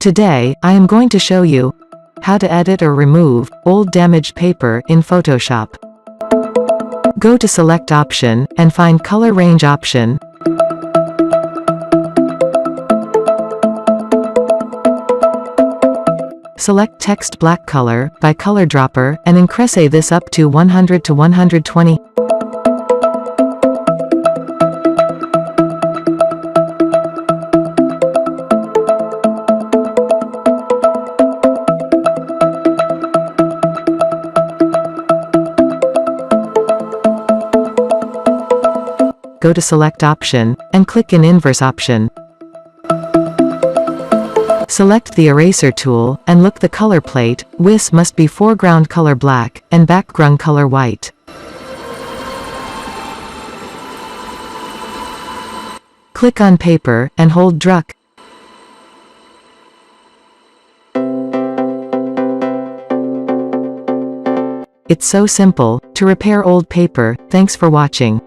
Today, I am going to show you how to edit or remove old damaged paper in Photoshop. Go to Select option, and find Color Range option. Select Text Black Color by Color Dropper, and increase this up to 100 to 120. Go to Select option, and click in Inverse option. Select the eraser tool, and look the color plate. Width must be foreground color black, and background color white. Click on paper, and hold drag. It's so simple to repair old paper. Thanks for watching.